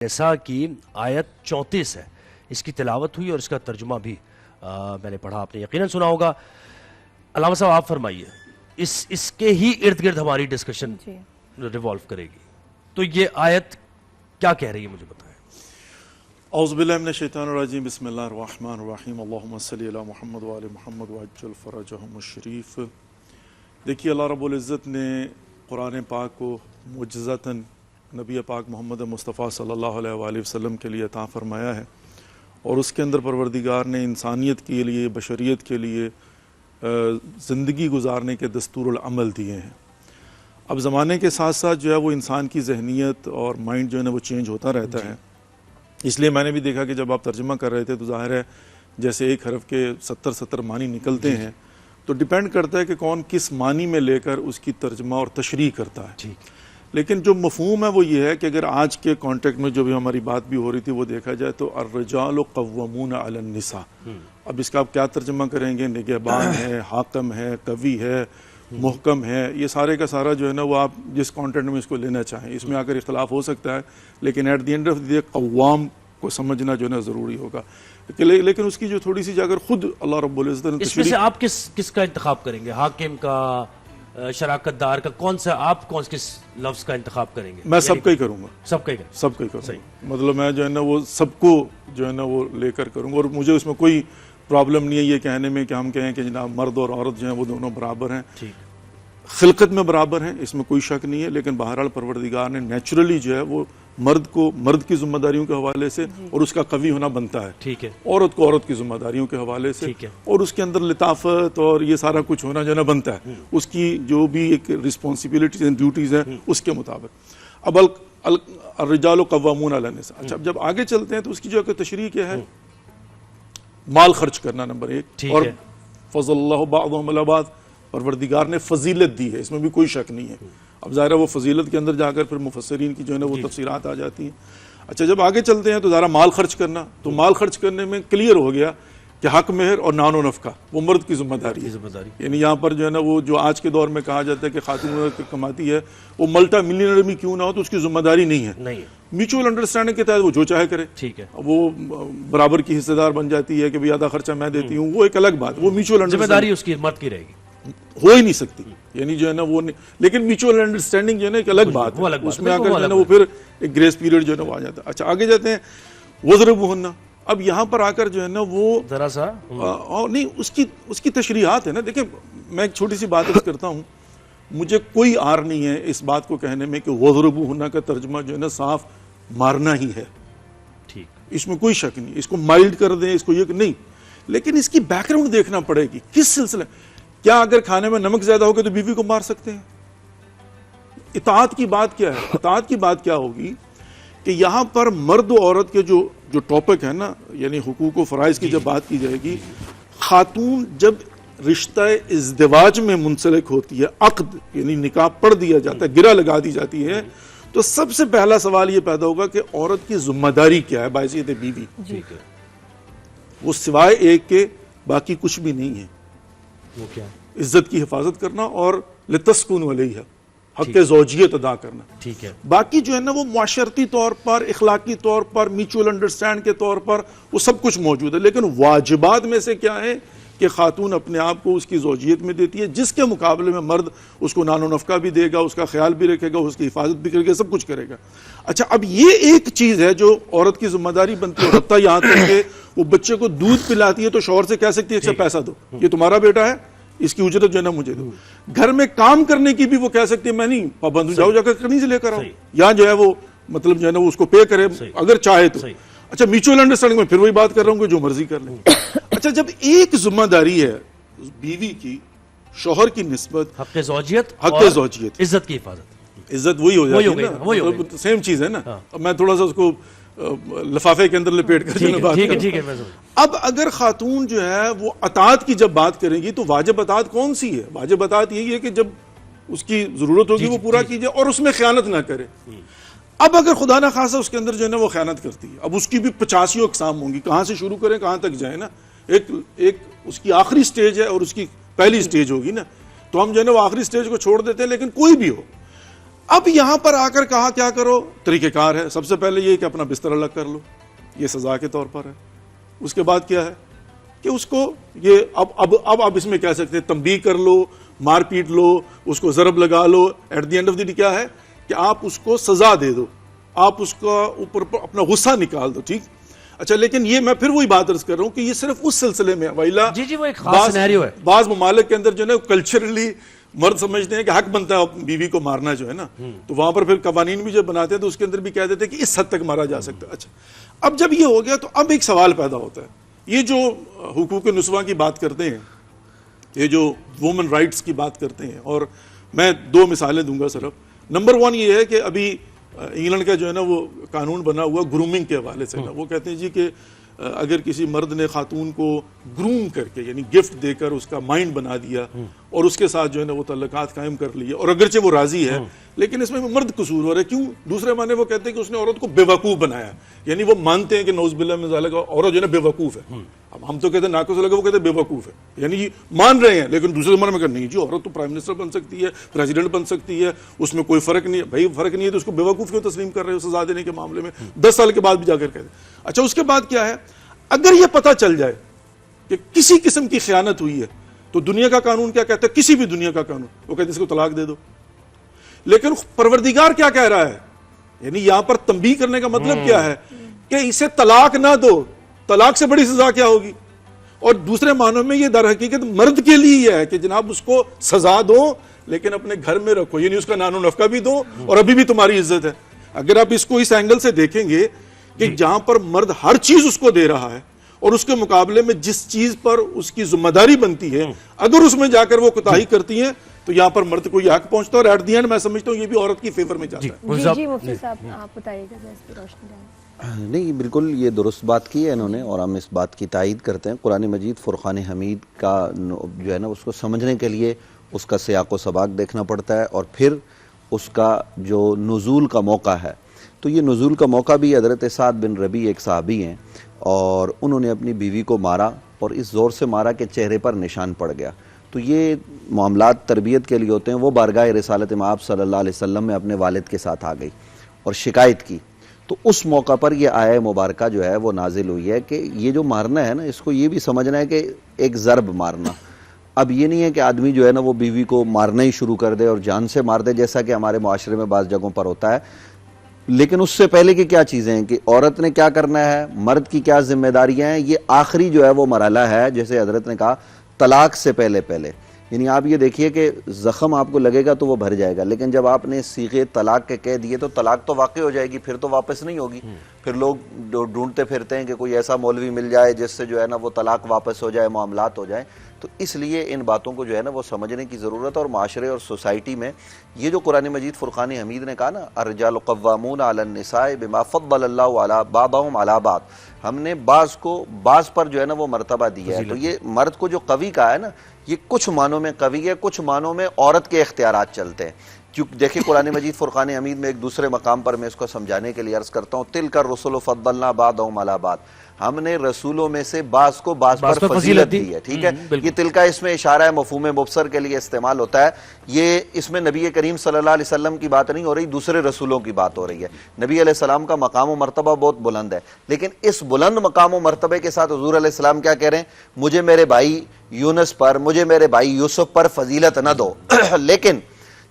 نساء کی آیت 34 ہے، اس کی تلاوت ہوئی اور اس کا ترجمہ بھی میں نے پڑھا، آپ نے یقیناً سنا ہوگا۔ علامہ صاحب آپ فرمائیے، اس کے ہی ارد گرد ہماری ڈسکشن ریوالو کرے گی، تو یہ آیت کیا کہہ رہی ہے مجھے بتائیں۔ اعوذ باللہ من الشیطان الرجیم، بسم اللہ الرحمن الرحیم، اللہم صلی علی محمد وآل محمد وعجل فرجہم الشریف۔ دیکھیے اللہ رب العزت نے قرآن پاک کو معجزتاً نبی پاک محمد مصطفیٰ صلی اللہ علیہ وآلہ وسلم کے لیے عطا فرمایا ہے، اور اس کے اندر پروردگار نے انسانیت کے لیے، بشریت کے لیے زندگی گزارنے کے دستور العمل دیے ہیں۔ اب زمانے کے ساتھ ساتھ جو ہے وہ انسان کی ذہنیت اور مائنڈ جو ہے نا وہ چینج ہوتا رہتا ہے، اس لیے میں نے بھی دیکھا کہ جب آپ ترجمہ کر رہے تھے تو ظاہر ہے جیسے ایک حرف کے 70 معنی نکلتے ہیں، تو ڈیپینڈ کرتا ہے کہ کون کس معنی میں لے کر اس کی ترجمہ اور تشریح کرتا ہے۔ لیکن جو مفہوم ہے وہ یہ ہے کہ اگر آج کے کانٹیکٹ میں جو بھی ہماری بات بھی ہو رہی تھی وہ دیکھا جائے تو الرجال قوامون علی النساء، اب اس کا آپ کیا ترجمہ کریں گے؟ نگہبان ہے، حاکم ہے، قوی ہے، محکم ہے، یہ سارے کا سارا جو ہے نا وہ آپ جس کانٹیکٹ میں اس کو لینا چاہیں، اس میں آ کر اختلاف ہو سکتا ہے، لیکن at the end of the day قوام کو سمجھنا جو ہے نا ضروری ہوگا۔ لیکن اس کی جو تھوڑی سی اگر خود اللہ رب العزت نے اس میں سے آپ کس کا انتخاب کریں گے؟ حاکم کا، شراکت دار کا، کون سا آپ کس لفظ کا انتخاب کریں گے؟ میں سب کا ہی کروں گا، سب کا ہی کروں گا، مطلب میں جو ہے نا وہ سب کو جو ہے نا وہ لے کر کروں گا، اور مجھے اس میں کوئی پرابلم نہیں ہے یہ کہنے میں کہ ہم کہیں کہ جناب مرد اور عورت جو ہیں وہ دونوں برابر ہیں، خلقت میں برابر ہیں، اس میں کوئی شک نہیں ہے، لیکن بہرحال پروردگار نے نیچرلی جو ہے وہ مرد کی ذمہ داریوں کے حوالے سے اور اس کا قوی ہونا بنتا ہے، عورت کو عورت کی ذمہ داریوں کے حوالے سے اور اس کے اندر لطافت اور یہ سارا کچھ ہونا جو ہے نا بنتا ہے، اس کی جو بھی ایک رسپانسبلٹیز اینڈ ڈیوٹیز ہیں اس کے مطابق۔ اب الرجال قوامون علی النساء، اچھا اب جب آگے چلتے ہیں تو اس کی جو تشریح کیا ہے؟ مال خرچ کرنا نمبر ایک، اور فضل اللہ بعضهم علی بعض، پروردگار نے فضیلت دی ہے، اس میں بھی کوئی شک نہیں ہے۔ اب ظاہر ہے وہ فضیلت کے اندر جا کر پھر مفسرین کی جو ہے نا وہ تفسیرات آ جاتی ہیں۔ اچھا جب آگے چلتے ہیں تو ذرا مال خرچ کرنا، تو مال خرچ کرنے میں کلیئر ہو گیا کہ حق مہر اور نان و نفقہ وہ مرد کی ذمہ داری ہے، یعنی یہاں پر جو ہے نا وہ جو آج کے دور میں کہا جاتا ہے کہ خاتون کماتی ہے، وہ ملٹا ملینئر بھی کیوں نہ ہو تو اس کی ذمہ داری نہیں ہے، میوچول انڈرسٹینڈنگ کے تحت وہ جو چاہے کرے، وہ برابر کی حصے دار بن جاتی ہے کہ بھی آدھا خرچہ میں دیتی ہوں، وہ ایک الگ بات، وہ میوچول ذمہ داری اس کی مرد کی رہے گی، ہو ہی نہیں سکتی، یعنی جو ہے نا وہ لیکن میوچول انڈرسٹینڈنگ جو ہے نا ایک الگ بات ہے، اس میں آ کر جو ہے نا وہ پھر ایک گریس پیریڈ جو ہے نا وہ آ جاتا ہے۔ اچھا آگے جاتے ہیں وَضْرِبُوهُنَّ، اب یہاں پر آ کر جو ہے نا وہ ذرا سا نہیں اس کی تشریحات ہے نا، دیکھیں میں ایک چھوٹی سی بات عرض کرتا ہوں، مجھے کوئی آر نہیں ہے اس بات کو کہنے میں کہ وَضْرِبُوهُنَّ کا ترجمہ جو ہے نا صاف مارنا ہی ہے، اس میں کوئی شک نہیں، اس کو مائلڈ کر دیں، اس کو یہ نہیں، لیکن اس کی بیک گراؤنڈ دیکھنا پڑے گی، کس سلسلے، کیا اگر کھانے میں نمک زیادہ ہوگا تو بیوی کو مار سکتے ہیں؟ اطاعت کی بات کیا ہے؟ اطاعت کی بات کیا ہوگی کہ یہاں پر مرد و عورت کے جو ٹاپک ہے نا، یعنی حقوق و فرائض کی جب بات کی جائے گی، خاتون جب رشتہ ازدواج میں منسلک ہوتی ہے، عقد یعنی نکاح پڑھ دیا جاتا ہے، گرہ لگا دی جاتی ہے، تو سب سے پہلا سوال یہ پیدا ہوگا کہ عورت کی ذمہ داری کیا ہے بحیثیت بیوی؟ وہ سوائے ایک کے باقی کچھ بھی نہیں ہے، وہ کیا؟ عزت کی حفاظت کرنا اور لتسکنوا علیہا، حق زوجیت ادا کرنا، باقی جو ہے نا وہ معاشرتی طور پر، اخلاقی طور پر، میوچول انڈرسٹینڈ کے طور پر وہ سب کچھ موجود ہے، لیکن واجبات میں سے کیا ہے کہ خاتون اپنے آپ کو اس کی زوجیت میں دیتی ہے، جس کے مقابلے میں مرد اس کو نان و نفقہ بھی دے گا، اس کا خیال بھی رکھے گا، اس کی حفاظت بھی کرے گا، سب کچھ کرے گا۔ اچھا اب یہ ایک چیز ہے جو عورت کی ذمہ داری بنتی ہے، حتیٰ یہاں تک کہ وہ بچے کو دودھ پلاتی ہے تو شوہر سے کہہ سکتی ہے اچھا پیسہ دو، یہ تمہارا بیٹا ہے، اس کی اجرت جو ہے نا مجھے دو۔ گھر میں کام کرنے کی بھی وہ کہہ سکتی ہے میں نہیں پابند ہوں، جاؤ جا کر کہیں سے لے کر آؤ، یا جو ہے وہ مطلب جو ہے نا وہ اس کو پے کرے اگر چاہے تو۔ اچھا میوچول انڈرسٹینڈنگ میں پھر وہی بات کر رہا ہوں کہ جو مرضی کر لیں۔ اچھا جب ایک ذمہ داری ہے بیوی کی شوہر کی نسبت، حق زوجیت، عزت کی حفاظت، عزت وہی ہو جاتی ہے نا، سیم چیز ہے نا، میں تھوڑا سا اس کو لفافے کے اندر لپیٹ کر بات کروں۔ اب اگر خاتون جو ہے وہ اطاعت کی جب بات کریں گی تو واجب اطاعت کون سی ہے؟ واجب اطاعت یہی ہے کہ جب اس کی ضرورت ہوگی وہ پورا کیجئے اور اس میں خیانت نہ کرے۔ اب اگر خدا نہ خواستہ اس کے اندر جو ہے نا وہ خیانت کرتی ہے، اب اس کی بھی 85 اقسام ہوں گی، کہاں سے شروع کریں کہاں تک جائیں نا، ایک اس کی آخری سٹیج ہے اور اس کی پہلی سٹیج ہوگی نا، تو ہم جو ہے نا وہ آخری سٹیج کو چھوڑ دیتے ہیں، لیکن کوئی بھی ہو اب یہاں پر آ کر کہا کیا کرو، طریقہ کار ہے، سب سے پہلے یہ کہ اپنا بستر الگ کر لو، یہ سزا کے طور پر ہے. اس کے بعد کیا ہے کہ اس کو یہ اب آپ اس میں کہہ سکتے ہیں تنبیہ کر لو، مار پیٹ لو، اس کو ضرب لگا لو. At the end of the day کیا ہے کہ آپ اس کو سزا دے دو، آپ اس کا اوپر اپنا غصہ نکال دو. ٹھیک، اچھا، لیکن یہ میں پھر وہی بات عرض کر رہا ہوں کہ یہ صرف اس سلسلے میں ہے. جی وہ ایک خاص سینیریو ہے. بعض ممالک کے اندر جو ہے کلچرلی مرد سمجھتے ہیں کہ حق بنتا ہے بیوی کو مارنا جو ہے نا، تو وہاں پر پھر قوانین بھی جو بناتے ہیں تو اس کے اندر بھی کہہ دیتے ہیں کہ اس حد تک مارا جا سکتا ہے. اچھا، اب جب یہ ہو گیا تو اب ایک سوال پیدا ہوتا ہے. یہ جو حقوق نسواں کی بات کرتے ہیں، یہ جو وومن رائٹس کی بات کرتے ہیں، اور میں 2 مثالیں دوں گا صرف. نمبر 1 یہ ہے کہ ابھی انگلینڈ کا جو ہے نا وہ قانون بنا ہوا گرومنگ کے حوالے سے نا، وہ کہتے ہیں جی کہ اگر کسی مرد نے خاتون کو گروم کر کے یعنی گفٹ دے کر اس کا مائنڈ بنا دیا اور اس کے ساتھ جو ہے نا وہ تعلقات قائم کر لیے، اور اگرچہ وہ راضی ہے لیکن اس میں مرد قصور ہے. کیوں؟ دوسرے معنی وہ کہتے ہیں کہ اس نے عورت کو بے وقوف بنایا، یعنی وہ مانتے ہیں کہ نعوذ باللہ من ذالک عورت جو ہے نا بے وقوف ہے. اب ہم تو کہتے ہیں ناقص لگا، وہ کہتے ہیں بے وقوف ہے، یعنی مان رہے ہیں لیکن دوسرے زمانے میں کہ نہیں جی عورت تو پرائم منسٹر بن سکتی ہے، پریزیڈنٹ بن سکتی ہے، اس میں کوئی فرق نہیں ہے. بھائی فرق نہیں ہے تو اس کو بے وقوف کیوں تسلیم کر رہے ہو سزا دینے کے معاملے میں 10 سال کے بعد بھی جا کر کہتے ہیں. اچھا، اس کے بعد کیا ہے، اگر یہ پتہ چل جائے کہ کسی قسم کی خیانت ہوئی ہے تو دنیا کا قانون کیا کہتا ہے، کسی بھی دنیا کا قانون وہ کہتے ہیں اس کو طلاق دے دو. لیکن پروردگار کیا کہہ رہا ہے، یعنی یہاں پر تنبیہ کرنے کا مطلب کیا ہے کہ اسے طلاق نہ دو، طلاق سے بڑی سزا کیا ہوگی. اور دوسرے معنوں میں یہ در حقیقت مرد کے لیے یہ ہے کہ جناب اس کو سزا دو لیکن اپنے گھر میں رکھو، یعنی اس کا نان و نفقہ بھی دو اور ابھی بھی تمہاری عزت ہے. اگر آپ اس کو اس اینگل سے دیکھیں گے کہ جہاں پر مرد ہر چیز اس کو دے رہا ہے اور اس کے مقابلے میں جس چیز پر اس کی ذمہ داری بنتی ہے اگر اس میں جا کر وہ کوتاہی کرتی ہیں تو یہاں پر مرد کو یہ حق پہنچتا ہے، اور ایٹ دی اینڈ میں سمجھتا ہوں یہ بھی عورت کی فیور میں جاتا ہے. جی مفتی صاحب آپ بتائیے گا اس پہ روشنی ڈالیں. نہیں، بالکل یہ درست بات کی ہے انہوں نے، اور ہم اس بات کی تائید کرتے ہیں. قرآن مجید فرقان حمید کا جو ہے نا اس کو سمجھنے کے لیے اس کا سیاق و سباق دیکھنا پڑتا ہے، اور پھر اس کا جو نزول کا موقع ہے. تو یہ نزول کا موقع بھی حضرت سعد بن ربیع ایک صحابی ہیں، اور انہوں نے اپنی بیوی کو مارا اور اس زور سے مارا کہ چہرے پر نشان پڑ گیا. تو یہ معاملات تربیت کے لیے ہوتے ہیں. وہ بارگاہ رسالت مآب صلی اللہ علیہ وسلم میں اپنے والد کے ساتھ آ گئی اور شکایت کی. تو اس موقع پر یہ آیہ مبارکہ جو ہے وہ نازل ہوئی ہے کہ یہ جو مارنا ہے نا اس کو یہ بھی سمجھنا ہے کہ ایک ضرب مارنا. اب یہ نہیں ہے کہ آدمی جو ہے نا وہ بیوی کو مارنا ہی شروع کر دے اور جان سے مار دے، جیسا کہ ہمارے معاشرے میں بعض جگہوں پر ہوتا ہے. لیکن اس سے پہلے کی کیا چیزیں ہیں کہ عورت نے کیا کرنا ہے، مرد کی کیا ذمہ داریاں ہیں، یہ آخری جو ہے وہ مرحلہ ہے. جیسے حضرت نے کہا طلاق سے پہلے یعنی آپ یہ دیکھیے کہ زخم آپ کو لگے گا تو وہ بھر جائے گا، لیکن جب آپ نے صیغے طلاق کے کہہ دیے تو طلاق تو واقع ہو جائے گی، پھر تو واپس نہیں ہوگی. پھر لوگ ڈھونڈتے پھرتے ہیں کہ کوئی ایسا مولوی مل جائے جس سے جو ہے نا وہ طلاق واپس ہو جائے، معاملات ہو جائیں. تو اس لیے ان باتوں کو جو ہے نا وہ سمجھنے کی ضرورت ہے. اور معاشرے اور سوسائٹی میں یہ جو قرآن مجید فرقان حمید نے کہا نا الرجال قوامون علی النساء بما فضل اللہ علی بعضهم علی بعض، ہم نے بعض کو بعض پر جو ہے نا وہ مرتبہ دیا ہے. تو یہ مرد کو جو قوی کہا ہے نا، یہ کچھ معنوں میں قوی ہے، کچھ معنوں میں عورت کے اختیارات چلتے ہیں. کیونکہ دیکھیں قرآن مجید فرقان حمید میں ایک دوسرے مقام پر میں اس کو سمجھانے کے لیے عرض کرتا ہوں، تلک الرسل فضلنا بعضهم علی بعض، ہم نے رسولوں میں سے بعض کو بعض پر فضیلت دی ہے. ٹھیک ہے، یہ تلکا اس میں اشارہ ہے، مفہوم مبصر کے لیے استعمال ہوتا ہے. یہ اس میں نبی کریم صلی اللہ علیہ وسلم کی بات نہیں ہو رہی، دوسرے رسولوں کی بات ہو رہی ہے. نبی علیہ السلام کا مقام و مرتبہ بہت بلند ہے، لیکن اس بلند مقام و مرتبے کے ساتھ حضور علیہ السلام کیا کہہ رہے ہیں، مجھے میرے بھائی یونس پر، مجھے میرے بھائی یوسف پر فضیلت نہ دو. لیکن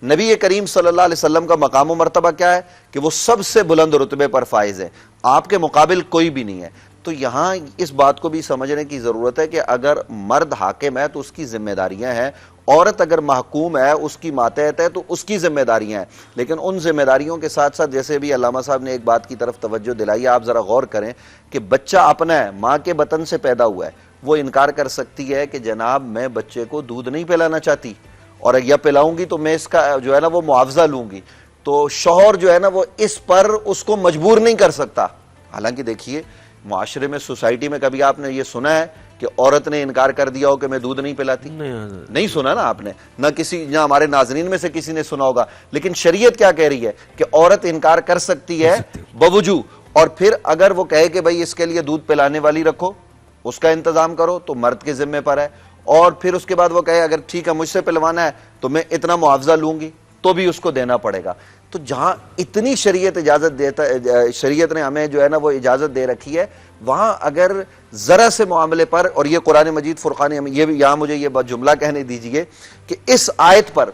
نبی کریم صلی اللہ علیہ وسلم کا مقام و مرتبہ کیا ہے کہ وہ سب سے بلند رتبے پر فائز ہے، آپ کے مقابل کوئی بھی نہیں ہے. تو یہاں اس بات کو بھی سمجھنے کی ضرورت ہے کہ اگر مرد حاکم ہے تو اس کی ذمہ داریاں ہیں، عورت اگر محکوم ہے اس کی ماتحت ہے تو اس کی ذمہ داریاں ہیں. لیکن ان ذمہ داریوں کے ساتھ ساتھ جیسے بھی علامہ صاحب نے ایک بات کی طرف توجہ دلائی، آپ ذرا غور کریں کہ بچہ اپنا ہے، ماں کے بطن سے پیدا ہوا ہے، وہ انکار کر سکتی ہے کہ جناب میں بچے کو دودھ نہیں پلانا چاہتی اور یا پلاؤں گی تو میں اس کا جو ہے نا وہ معاوضہ لوں گی. تو شوہر جو ہے نا وہ اس پر اس کو مجبور نہیں کر سکتا. حالانکہ دیکھیے معاشرے میں، سوسائٹی میں کبھی آپ نے یہ سنا ہے کہ عورت نے انکار کر دیا ہو کہ میں دودھ نہیں پلاتی؟ نہیں سنا نا آپ نے، نہ ہمارے ناظرین میں سے کسی نے سنا ہوگا. لیکن شریعت کیا کہہ رہی ہے کہ عورت انکار کر سکتی ہے بوجو، اور پھر اگر وہ کہے کہ بھائی اس کے لیے دودھ پلانے والی رکھو، اس کا انتظام کرو، تو مرد کے ذمے پر ہے. اور پھر اس کے بعد وہ کہے اگر ٹھیک ہے مجھ سے پلوانا ہے تو میں اتنا معاوضہ لوں گی، تو بھی اس کو دینا پڑے گا. تو جہاں اتنی شریعت اجازت دیتا ہے, شریعت نے ہمیں جو ہے نا وہ اجازت دے رکھی ہے, وہاں اگر ذرا سے معاملے پر, اور یہ قرآن مجید فرقان حمید, یہ بھی یہاں مجھے یہ جملہ کہنے دیجئے کہ اس آیت پر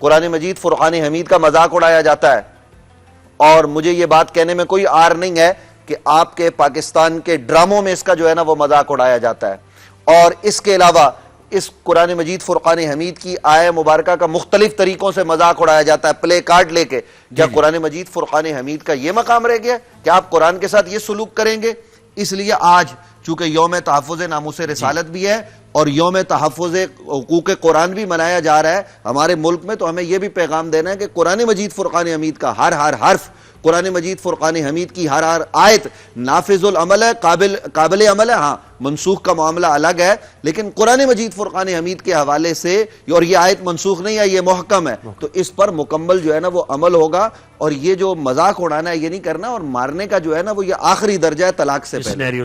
قرآن مجید فرقان حمید کا مذاق اڑایا جاتا ہے, اور مجھے یہ بات کہنے میں کوئی عار نہیں ہے کہ آپ کے پاکستان کے ڈراموں میں اس کا جو ہے نا وہ مذاق اڑایا جاتا ہے, اور اس کے علاوہ اس قرآن مجید فرقان حمید کی آیہ مبارکہ کا مختلف طریقوں سے مذاق اڑایا جاتا ہے پلے کارڈ لے کے. کیا قرآن مجید فرقان حمید کا یہ مقام رہ گیا کہ آپ قرآن کے ساتھ یہ سلوک کریں گے؟ اس لیے آج چونکہ یوم تحفظ ناموس رسالت بھی ہے اور یوم تحفظ حقوق قرآن بھی منایا جا رہا ہے ہمارے ملک میں, تو ہمیں یہ بھی پیغام دینا ہے کہ قرآن مجید فرقان حمید کا ہر حرف, قرآن مجید فرقان حمید کی ہر آیت نافذ العمل ہے, قابل عمل ہے. ہاں منسوخ کا معاملہ الگ ہے, لیکن قرآن مجید فرقان حمید کے حوالے سے, اور یہ آیت منسوخ نہیں ہے, یہ محکم ہے, تو اس پر مکمل جو ہے نا وہ عمل ہوگا. اور یہ جو مذاق اڑانا ہے یہ نہیں کرنا, اور مارنے کا جو ہے نا وہ یہ آخری درجہ ہے طلاق سے پہلے.